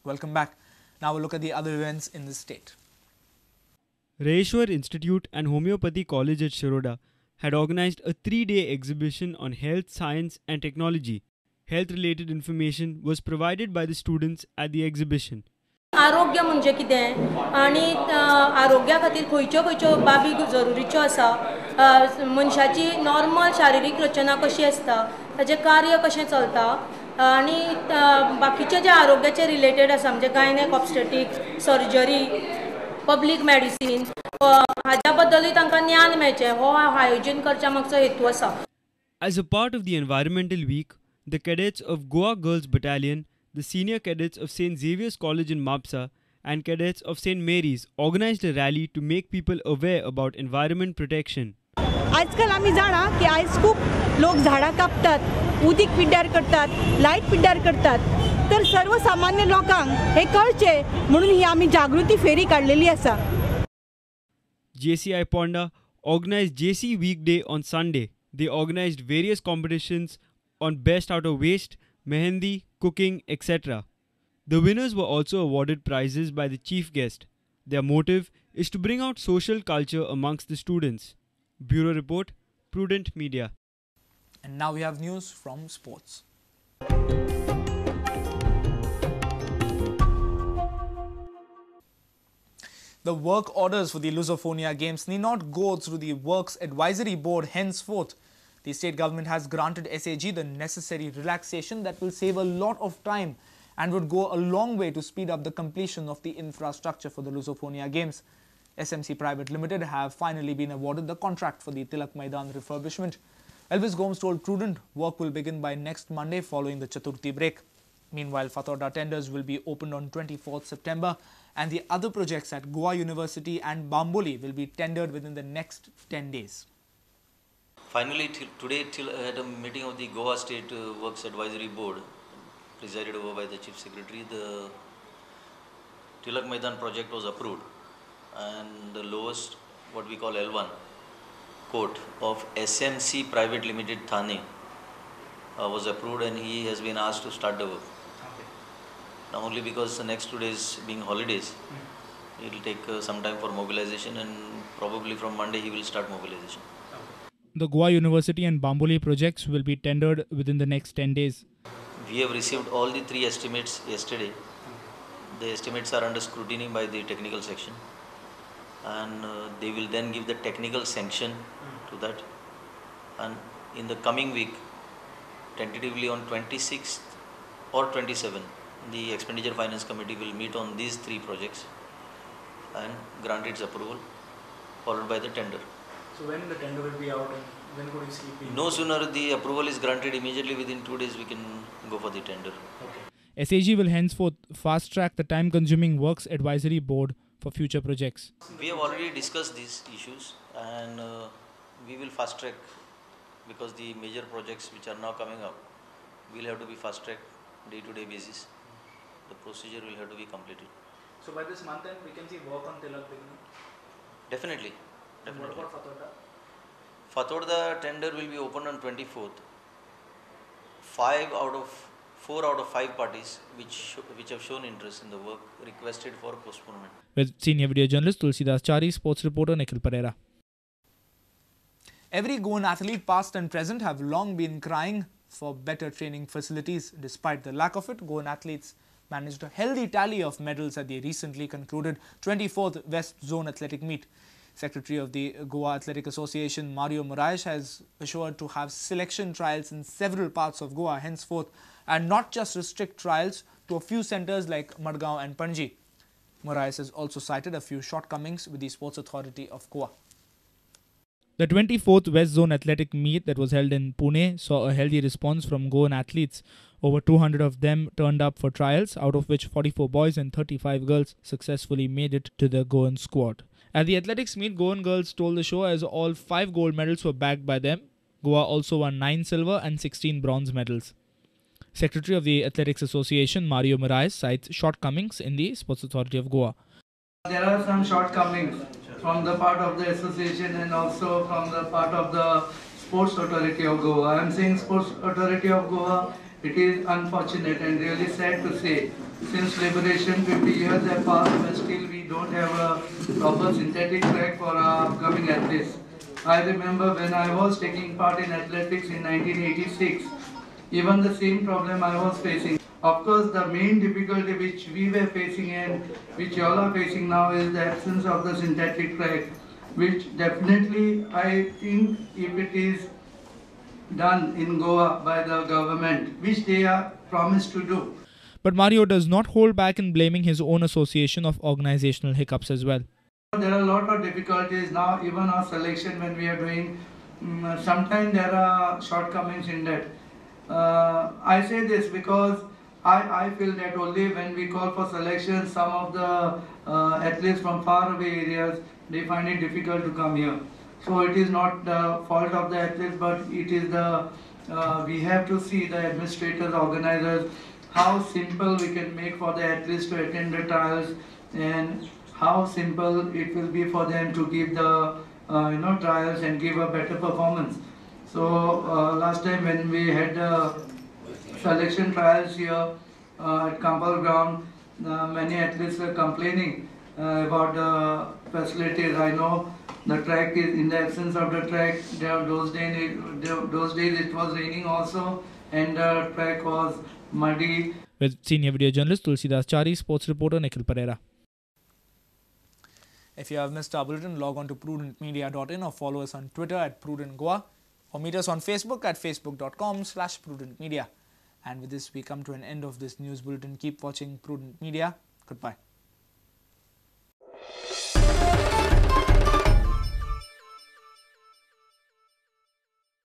Welcome back. Now we'll look at the other events in the state. Rayeshwar Institute and Homeopathy College at Shiroda had organized a 3-day exhibition on health, science and technology. Health-related information was provided by the students at the exhibition. आरोग्य म्हणजे कितें आनी आरोग्या खातीर खंयच्यो खंयच्यो बाबी जरुरीच्यो आसा मनशाची नॉर्मल शारिरीक रचना कशी आसता ताचें कार्य कशें चलता आनी बाकीचे जे आरोग्याचे रिलेटेड आसा म्हणजे gynaec obstetrics surgery public medicine हाच्या बद्दलूय तांकां ज्ञान मेळचें हो आयोजन करच्या मागचो हेतू आसा. As a part of the Environmental Week, the cadets of Goa Girls Battalion, the senior cadets of St. Xavier's College in Mapsa and cadets of St. Mary's organized a rally to make people aware about environment protection. आजकाल आम्ही जाणा की आज खूप लोक झाडां कापतात, उदीक पिड्ड्यार करतात, लाईट पिड्ड्यार करतात. तर सर्वसामान्य लोकांक हे कळचे म्हणून ही आम्ही जागृती फेरी काढलेली आसा. JCI Ponda organized JC Weekday on Sunday. They organized various competitions on best out of waste, mehendi, cooking, etc. The winners were also awarded prizes by the chief guest. Their motive is to bring out social culture amongst the students. Bureau Report, Prudent Media. And now we have news from sports. The work orders for the Lusophonia Games need not go through the Works Advisory Board henceforth. The state government has granted SAG the necessary relaxation that will save a lot of time and would go a long way to speed up the completion of the infrastructure for the Lusophonia Games. SMC Private Limited have finally been awarded the contract for the Tilak Maidan refurbishment. Elvis Gomes told Prudent work will begin by next Monday following the Chaturthi break. Meanwhile, Fatorda tenders will be opened on 24th September and the other projects at Goa University and Bamboli will be tendered within the next 10 days. Finally, today at a meeting of the Goa State Works Advisory Board, presided over by the Chief Secretary, the Tilak Maidan project was approved and the lowest, what we call L1, court of SMC Private Limited Thane was approved and he has been asked to start the work. Now only because the next 2 days being holidays, it will take some time for mobilization and probably from Monday he will start mobilization. The Goa University and Bamboli projects will be tendered within the next 10 days. We have received all the 3 estimates yesterday. The estimates are under scrutiny by the technical section and they will then give the technical sanction to that. And in the coming week, tentatively on 26th or 27th, the Expenditure Finance Committee will meet on these 3 projects and grant its approval, followed by the tender. So when the tender will be out and when could we see it? No sooner the approval is granted, immediately within 2 days we can go for the tender. Okay. SAG will henceforth fast-track the time-consuming Works Advisory Board for future projects. We have already discussed these issues and we will fast-track because the major projects which are now coming up will have to be fast-tracked day-to-day basis. The procedure will have to be completed. So by this month end we can see work on Tilak beginning? Definitely. And what about Fatorda? Fatorda tender will be opened on 24th. 4 out of 5 parties which have shown interest in the work requested for postponement. With senior video journalist Tulsidas Chari, sports reporter Nikhil Pereira. Every Goan athlete past and present have long been crying for better training facilities. Despite the lack of it, Goan athletes managed a healthy tally of medals at the recently concluded 24th West Zone Athletic Meet. Secretary of the Goa Athletics Association, Mario Moraes, has assured to have selection trials in several parts of Goa henceforth and not just restrict trials to a few centres like Margao and Panaji. Moraes has also cited a few shortcomings with the Sports Authority of Goa. The 24th West Zone Athletic Meet that was held in Pune saw a healthy response from Goan athletes. Over 200 of them turned up for trials, out of which 44 boys and 35 girls successfully made it to the Goan squad. At the athletics meet, Goan girls stole the show as all 5 gold medals were bagged by them. Goa also won 9 silver and 16 bronze medals. Secretary of the Athletics Association, Mario Moraes, cites shortcomings in the Sports Authority of Goa. There are some shortcomings from the part of the association and also from the part of the Sports Authority of Goa. I am saying Sports Authority of Goa It is unfortunate and really sad to say, since liberation 50 years have passed, but still we don't have a proper synthetic track for our upcoming athletes. I remember when I was taking part in athletics in 1986, even the same problem I was facing. Of course, the main difficulty which we were facing and which you all are facing now is the absence of the synthetic track, which definitely I think if it is done in Goa by the government, which they are promised to do. But Mario does not hold back in blaming his own association of organizational hiccups as well. There are a lot of difficulties now, even our selection when we are doing, sometimes there are shortcomings in that. I say this because I feel that only when we call for selection, some of the athletes from far away areas, they find it difficult to come here. So it is not the fault of the athletes, but it is the, we have to see the administrators, organizers, how simple we can make for the athletes to attend the trials and how simple it will be for them to give the trials and give a better performance. So last time when we had the selection trials here at Kampal ground, many athletes were complaining about the facilities. I know the track is, in the absence of the track, those days it was raining also and the track was muddy. With senior video journalist Tulsidas Chari, sports reporter Nikhil Pereira. If you have missed our bulletin, log on to prudentmedia.in or follow us on Twitter at Prudent Goa or meet us on Facebook at facebook.com/prudentmedia. And with this, we come to an end of this news bulletin. Keep watching Prudent Media. Goodbye.